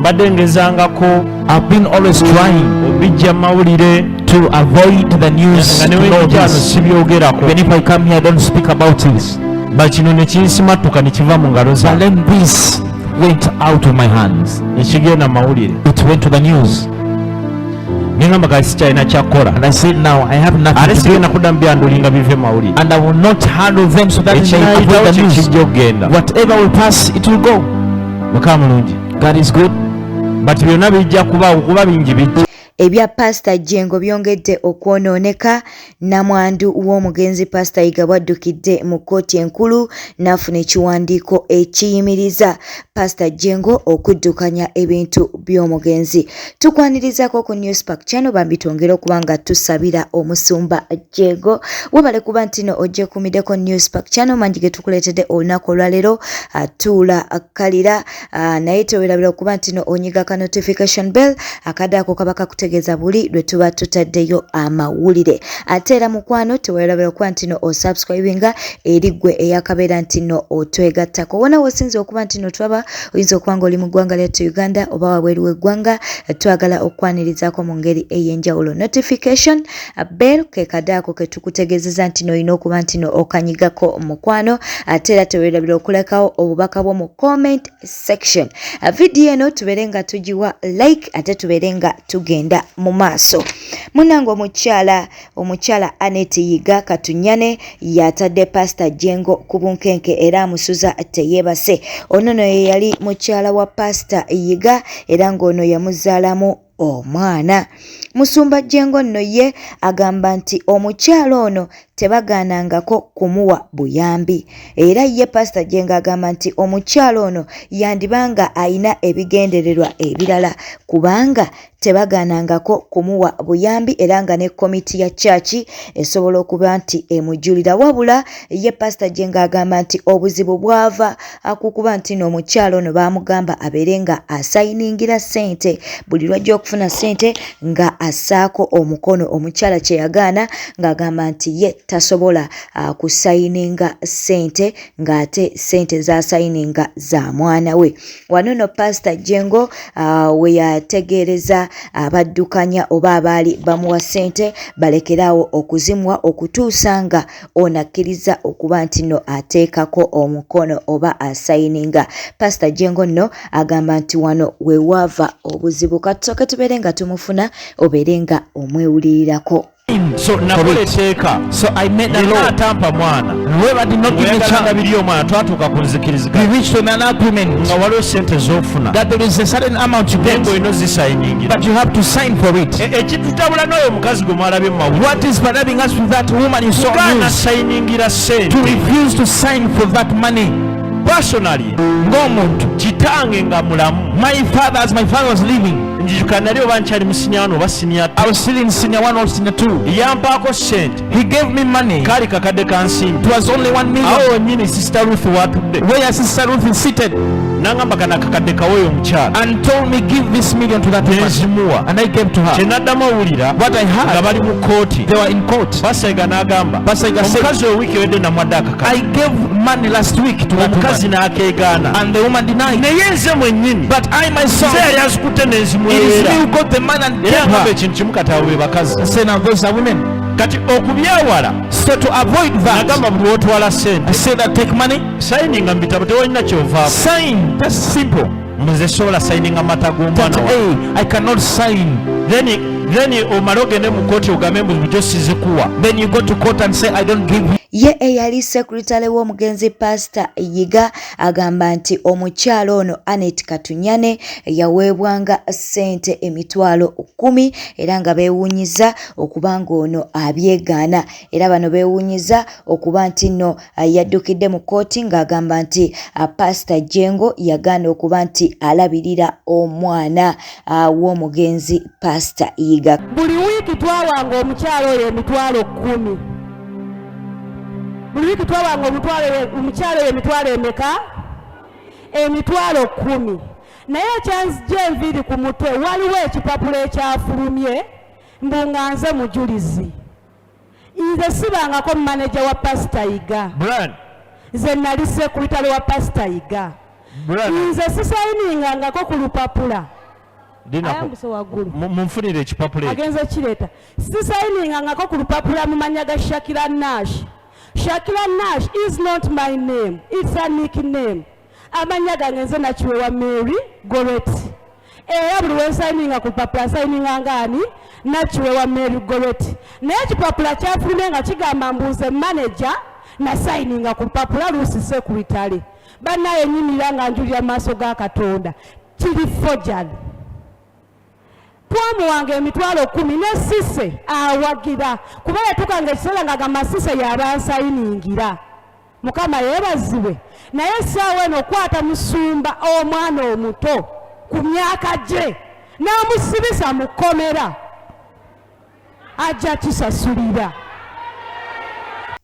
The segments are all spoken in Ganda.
mbadde ngezangako. I've been always trying obijja mawulire to avoid the news. nga newekyano sibyogerako. Even if I come here, I don't speak about this. Bakino ne kinsimatuka ne kiva mu ngalo zange. But then this went out of my hands. Ne kigenda mawulire. It went to the news. Ningamba kasi kyalina kyakola. And I said now I have nothing to do. Aligenda kudambya ndulinga bive mawulire. And I will not handle them so that they may avoid the news. Whatever will pass, it will go. Mukama mulungi. God is good. But byonna bijja kuba bingi bijja. Ebya Pastor Jengo byongedde okwonooneka. Namwandu w'omugenzi Pastor Yiga bwaddukidde mu kkooti enkulu n'afuna ekiwandiiko ekiyimiriza Pastor Jengo okuddukanya ebintu by'omugenzi. Tukwanirizaako ku Newspark Channel bambi twongere okuba nga tusabira omusumba Jengo. Webale kuba ntino ojje kumiddeko Newspark Channel mangi ge tukuleetedde olunaku olwaleero atuula kalira naye teweerabira okuba ntino onyiga ka notification bell akadaako kabaka kutegeeza buli lwe tuba tutaddeyo amawulire. Ate era mukwano teweerabira okuba ntino osubscribinga eri ggwe eyakabeera ntino otwegattako. Wona wosinze okuba ntino twaba oyinza okuba nga oli mu ggwanga lyattu Uganda oba wabweru w'eggwanga twagala okwanirizaako mu ngeri ey'enjawulo. Notification bell ke kadaako ke tukutegeezeza ntino olina okuba ntino okanyigako mukwano. Ate era teweerabira okulekawo obubaka bwo mu comment section. Video eno tubeere nga tugiwa like ate tubeere nga tugenda mu maaso. Munnange omukyala Anet Yiga Katunyane yatadde Pastor Jengo ku bunkenke era amusuza teyeebase. Ono no ye yali mukyala wa Pastor Yiga era ng'ono yamuzaalamu omwana. Musumba Jengo nno ye agamba nti omukyala ono tebagaanangako kumuwa buyambi. Era ye Pastor Jengo agamba nti omukyala ono yandibanga ayina ebigendererwa ebirala kubanga tebagaanangako kumuwa buyambi era nga ne komiti ya chachi esobola okuba nti emujulira. Wabula ye Pastor Jengo agamba nti obuzibu bwava akukuba nti n'omukyala ono baamugamba abeere nga asayiningira ssente buli lwajja okufuna ssente nga assaako omukono. Omukyala kye yagaana ng'agamba nti ye tasobola kusayininga ssente ng'ate ssente zasayininga za mwana we. Wano no Pastor Jengo we yategeereza abaddukanya oba abaali bamuwa ssente balekerawo okuzimwa okutuusa nga onakkiriza okuba nti no ateekako omukono oba asayininga. Pastor Jengo nno agamba nti wano we wava obuzibu. Katusoke tubeere nga tumufuna obeere nga omwewulirirako. So I made the law. Whoever did not give me a chance, we reached to an agreement that there is a certain amount you get, but you have to sign for it. What is forbidding us with that woman you saw news to refuse to sign for that money? Personally, my father, as my father was living, I was still in senior 1 or senior 2. He gave me money. It was only 1 million. Where Sister Ruth is seated, and told me give this million to that woman, and I gave to her. What I heard, they were in court. Pastor Yiga said, I gave money last week to that woman, and the woman denied. But I myself, it is me who got the man and gave her. I say now those are women. So to avoid that, I say that take money, sign, that's simple. That I cannot sign. Then you go to court and say I don't give you. Ye eyali secretary w'omugenzi Pastor Yiga agamba nti omukyala ono Anet Katunyane yaweebwanga ssente emitwalo 10 era nga beewuunyiza okuba ng'ono abyegaana. Era bano beewuunyiza okuba nti nno yaddukidde mu kkooti ng'agamba nti Pastor Jengo yagaana okuba nti alabirira omwana w'omugenzi Pastor Yiga. Buli wiiki twawanga omukyala oyo emitwalo 10. Buli wiki twawanga omukyala oyo emitwalo emeka? Emitwalo 10. Naye ekyanzija enviiri ku mutwe waliwo ekipapula ekyafulumye mbunganze mujulizi. Nze sibangako manager wa Pastor Yiga. Nze nali secretary wa Pastor Yiga. Nze sisayiningangako ku lupapula. ayambuse waggulu munfunire ekipapula agenze kireeta sisayininga ngako ku lupapula mu manya ga Shakira Nash. Shakira Nash is not my name, it's a nickname. Amanya gange nze nakiwewa Mary Goret. Era buli wensayininga ku lupapula sayininga ngaani nakiwewa Mary Goret. Naye ekipapula kyafulumye nga kigamba mbuuze manager na sayininga ku lupapula Lucy Sekuritale. Bannaye nnyimira nga njulira maaso ga Katonda. Kiri forgery. Twamuwanga emitwalo 10 ne Sise awagira kuba yatukanga ekiseera nga gamba Sise yabansayiningira. Mukama yeebazibwe. Naye essaawa eno okwata musumba omwana omuto ku myaka gye n'amusibisa mu kkomera ajja kisasulira.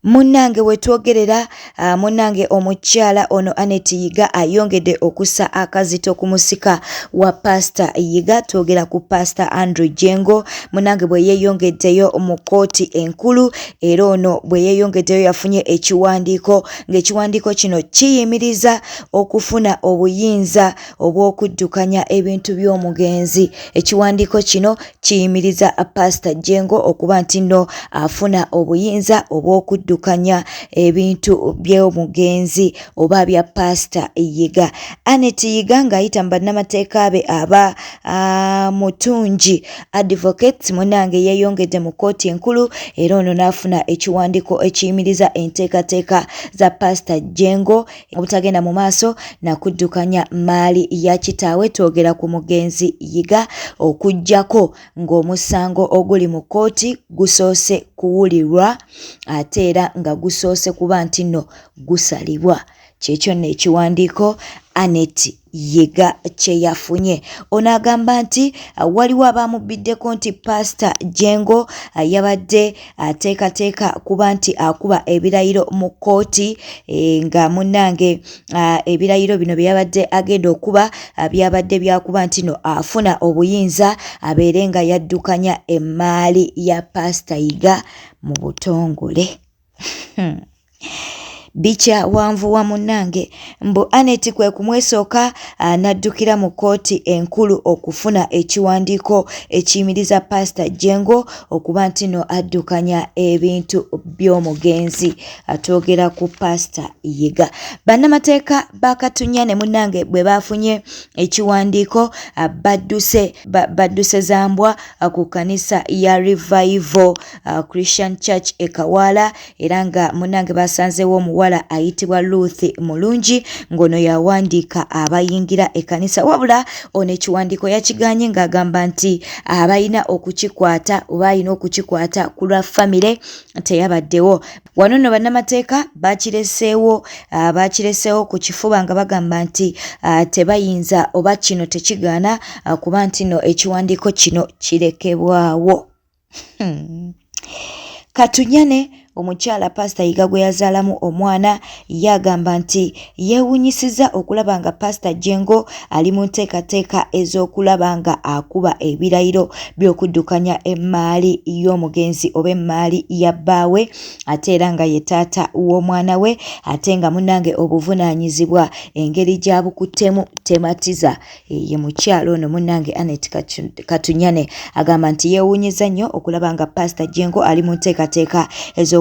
Munnange wetwogerera munnange omukyala ono Anet Yiga ayongedde okussa akazito ku musika wa Pastor Yiga. Twogera ku Pastor Andrew Jengo. Munnange bwe yeeyongeddeyo mu kooti enkulu era ono bwe yeeyongeddeyo yafunye ekiwandiiko ng'ekiwandiiko kino kiyimiriza okufuna obuyinza obw'okuddukanya ebintu by'omugenzi. Ekiwandiiko kino kiyimiriza Pastor Jengo okuba nti nno afuna obuyinza obw'okuddukanya ebintu by'omugenzi oba bya Pastor Yiga. Anet Yiga ng'ayita mu bannamateeka be aba Mutungi Advocate munnange yeeyongedde mu kooti enkulu era ono n'afuna ekiwandiiko ekiyimiriza enteekateeka za Pastor Jengo obutagenda mu maaso na kuddukanya maali ya kitaawe. Twogera ku mugenzi Yiga okuggyako ng'omusango oguli mu kooti gusoose kuwulirwa ate era nga gusoose kuba nti nno gusalibwa. Kyekyo n'ekiwandiiko Anet Yiga kye yafunye. Ono agamba nti waliwo abaamubiddeko nti Pastor Jengo yabadde ateekateeka kuba nti akuba ebirayiro mu kooti nga munnange ebirayiro bino bye yabadde agenda okuba byabadde byakuba nti no afuna obuyinza abeere nga yaddukanya emmaali ya Pastor Yiga mu butongole. Bicha wanvu wa munnange mbu Anet kwe kumwesooka naddukira mu kooti enkulu okufuna ekiwandiiko ekiyimiriza Pastor Jengo okuba nti no addukanya ebintu by'omugenzi. Atwogera ku Pastor Yiga. Bannamateeka bakatunyane munnange bwe bafunye ekiwandiiko badduse zambwa ku kanisa ya Revival Christian Church e Kawala era nga munnange basanzeewo omuwala ayitibwa Ruth Mulungi ngono yawandiika abayingira ekanisa wabula ono ekiwandiiko yakiganye ng'agamba nti abayina okukikwata oba ayina okukikwata ku lwa famire teyabaddewo. Wano nno bannamateeka bakireseewo ku kifuba nga bagamba nti tebayinza oba kino tekigaana kuba nti no ekiwandiiko kino kirekebwawo. Katunyane omukyala Pastor Yiga gwe yazaalamu omwana yagamba nti yeewunyisiza okulaba nga Pastor Jengo ali mu nteekateeka ez'okulaba nga akuba ebirayiro by'okuddukanya emmaali y'omugenzi oba emmaali ya bbaawe ate era nga ye taata w'omwana we ate nga munnange obuvunaanyizibwa engeri gy'abukuttemu tematiza. Ye mukyala ono munnange Anet Katunyane agamba nti yeewunyiza nnyo okulaba nga Pastor Jengo ali mu nteekateeka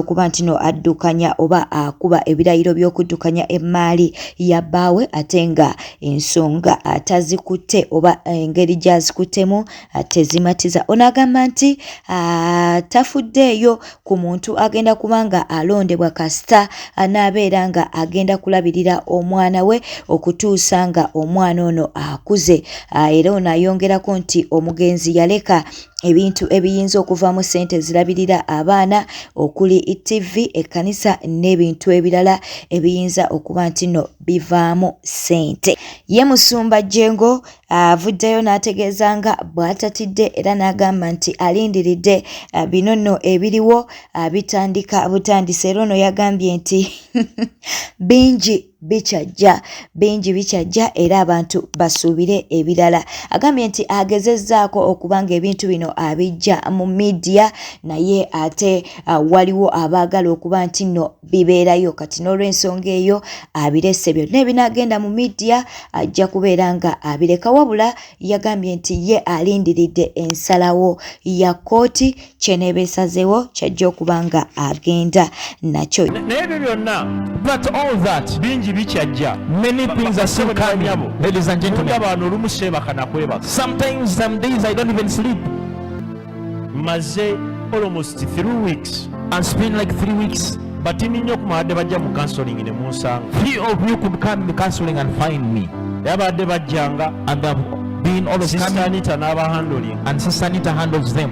okuba nti no addukanya oba akuba ebirayiro by'okuddukanya emmaali ya bbaawe ate nga ensonga atazikutte oba engeri gy'azikuttemu tezimatiza. Ono agamba nti tafuddeeyo ku muntu agenda kubanga alondebwa kasita anaabeera nga agenda kulabirira omwana we okutuusa nga omwana ono akuze. Era ono ayongerako nti omugenzi yaleka ebintu ebiyinza okuvaamu ssente zirabirira abaana okuli TV ekkanisa n'ebintu ebirala ebiyinza okuba nti no bivaamu ssente. Ye musumba Jengo avuddeyo n'ategeeza nga bw'atatidde era n'agamba nti alindiridde bino nno ebiriwo bitandika butandise. Era ono yagambye nti bingi bikyajja bingi bikyajja era abantu basuubire ebirala. Agambye nti agezezzaako okubanga ebintu bino abijja mu media naye ate waliwo abaagala okuba nti nno bibeerayo kati n'olw'ensonga eyo abirese byonna ebinaagenda mu media ajja kubeera nga abireka wabula yagambye nti ye alindiridde ensalawo ya kooti kyeneeba esazeewo kyajja okuba nga agenda nakyo. N'ebyo byonna, but all that bingi bikyajja. Many things are still coming, ladies and gentlemen. Abantu olumu seebaka na kwebaka. Sometimes some days I don't even sleep. Maze almost 3 weeks. And spend like 3 weeks. But nnyo kumadde bajja mu counseling ne munsanga. Few of you could come to counseling and find me. Yabadde bajjanga and they have been always coming. Sister Anita n'aba handling. And Sister Anita handles them.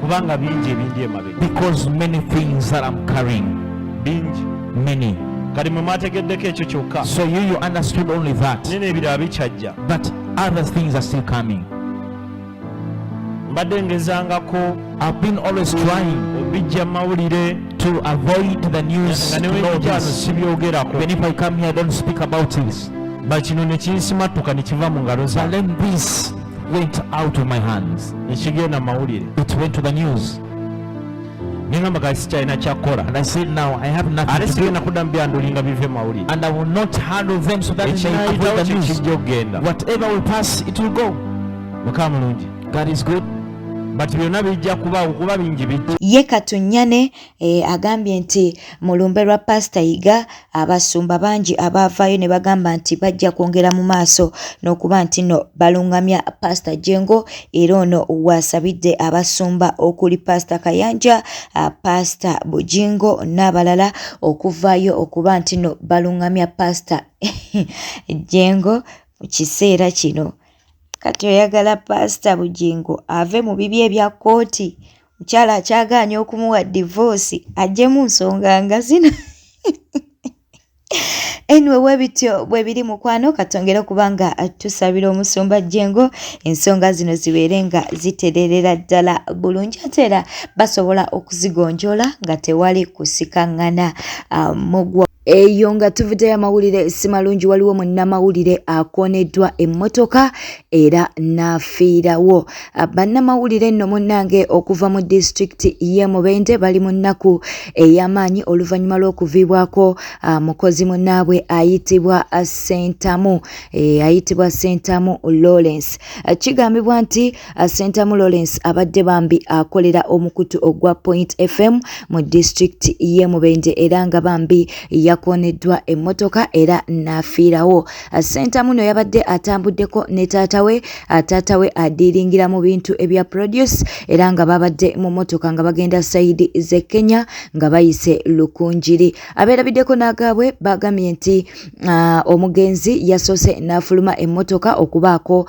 Kubanga bingi ebingi emabega. Because many things that I'm carrying. Bingi. Many. Kali mwe mwategeddeko ekyo kyokka. So you understood only that. Nene ebirala bikyajja. But other things are still coming. Mbadde ngezangako. I've been always trying. Obijja mawulire. To avoid the news. Even if I come here I don't speak about this. But kino ne kinsimatuka ne kiva mu ngalo zange. Then this went out of my hands. Nekigenda mawulire. It went to the news. And I said now I have nothing to do. And I will not handle them so that they avoid the news. Whatever will pass, it will go. God is good. Ye Katunyane agambye nti mu lumbe lwa Pastor Yiga abasumba bangi abavaayo ne bagamba nti bajja kwongera mu maaso n'okuba nti no balungamya Pastor Jengo era ono wasabidde abasumba okuli Pastor Kayanja, Pastor Bujingo n'abalala okuvaayo okuba nti no balungamya Pastor Jengo mu kiseera kino. Kati oyagala Pastor Bujingo ave mu bibye bya kooti mukyala akyagaanya okumuwa divorce ajje mu nsonga nga zino. Anyway, webityo bwe biri mukwano katongera kubanga tusabira omusumba Jengo ensonga zino zibeere nga zitererera ddala bulungi ate era basobola okuzigonjola nga tewali kusikangana mugwa. Eyo nga tuvuddeyo amawulire si malungi. Waliwo munnamawulire akoneddwa emmotoka era n'afiirawo. Bannamawulire nno munnange okuva mu disitulikiti y'e Mubende bali mu nnaku ey'amaanyi oluvannyuma lw'okuviibwako mukozi munnaabwe ayitibwa Sentamu Lawrence. Kigambibwa nti Sentamu Lawrence abadde bambi akolera omukutu ogwa Point FM mu disitulikiti y'e Mubende era nga bambi yakoneddwa emmotoka era n'afiirawo. Sentamu no yabadde atambuddeko ne taatawe adiringira mu bintu ebya produce era nga babadde mu mmotoka nga bagenda sayidi z'e Kenya nga bayise Lukunjiri. Abeerabiddeko n'agaabwe bagambye nti omugenzi yasoose n'afuluma emmotoka okubaako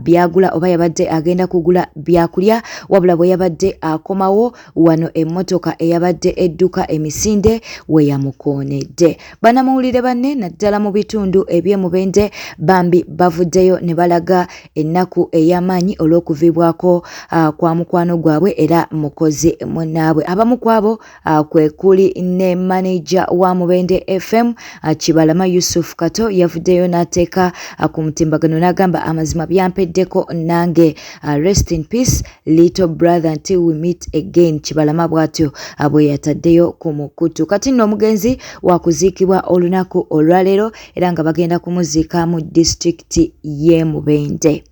byagula oba yabadde agenda kugula byakulya wabula bwe yabadde akomawo wano emmotoka eyabadde edduka emisinde we yamukoonedde. Bannamawulire banne naddala mu bitundu eby'e Mubende bambi bavuddeyo ne balaga ennaku ey'amaanyi olw'okuviibwako kwa mukwano gwabwe era mukozi munnaabwe. Abamu kwabo kwe kuli ne manager wa Mubende FM Kibalama Yusuf Kato yavuddeyo n'ateeka ku mutimbagano n'agamba amazima byampeddeko nange rest in peace little brother until we meet again. Kibalama bw'atyo bwe yataddeyo ku mukutu. Kati nno omugenzi wakuziikibwa olunaku olwaleero era nga bagenda kumuziika mu disitulikiti y'e Mubende.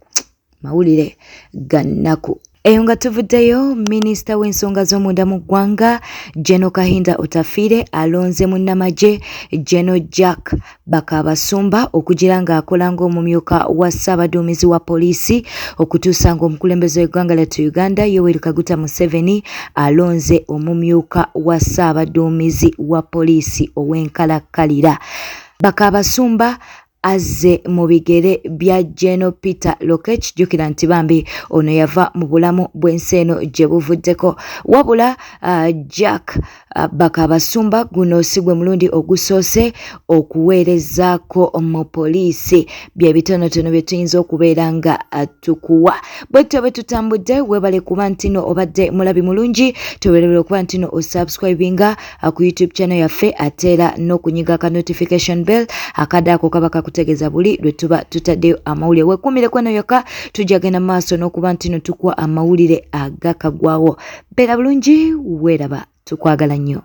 Mawulire gannaku. Eyo nga tuvuddeyo minisita w'ensonga z'omunda mu ggwanga General Kahinda Otafiire alonze munnamagye General Jack Bakabasumba okugira ng'akola ng'omumyuka wa Ssaabaduumizi wa poliisi okutuusa ng'omukulembeze w'eggwanga lyattu Uganda Yoweri Kaguta Museveni alonze omumyuka wa Ssaabaduumizi wa poliisi ow'enkalakkalira. Bakabasumba azze mu bigere bya General Peter Lokech. Jjukira nti bambi ono yava mu bulamu bw'ensi eno gye buvuddeko. Wabula Jack Bakabasumba guno si gwe mulundi ogusoose okuweerezaako mu poliisi. Bye bitonotono bye tuyinza okubeera nga tukuwa. Bwetyo bwe tutambudde, weebale kuba ntino obadde mulabi mulungi. Toberebera okuba ntino osubscribinga ku YouTube channel yaffe, ate era n'okunyiga ka notification bell akadde ako kaba kakutegeeza buli lwe tuba tutaddeyo amawulire. Weekuumire kweno yokka, tujja genda maaso n'okuba ntino tukuwa amawulire agakagwawo. Beera bulungi, weeraba, tukwagala nnyo.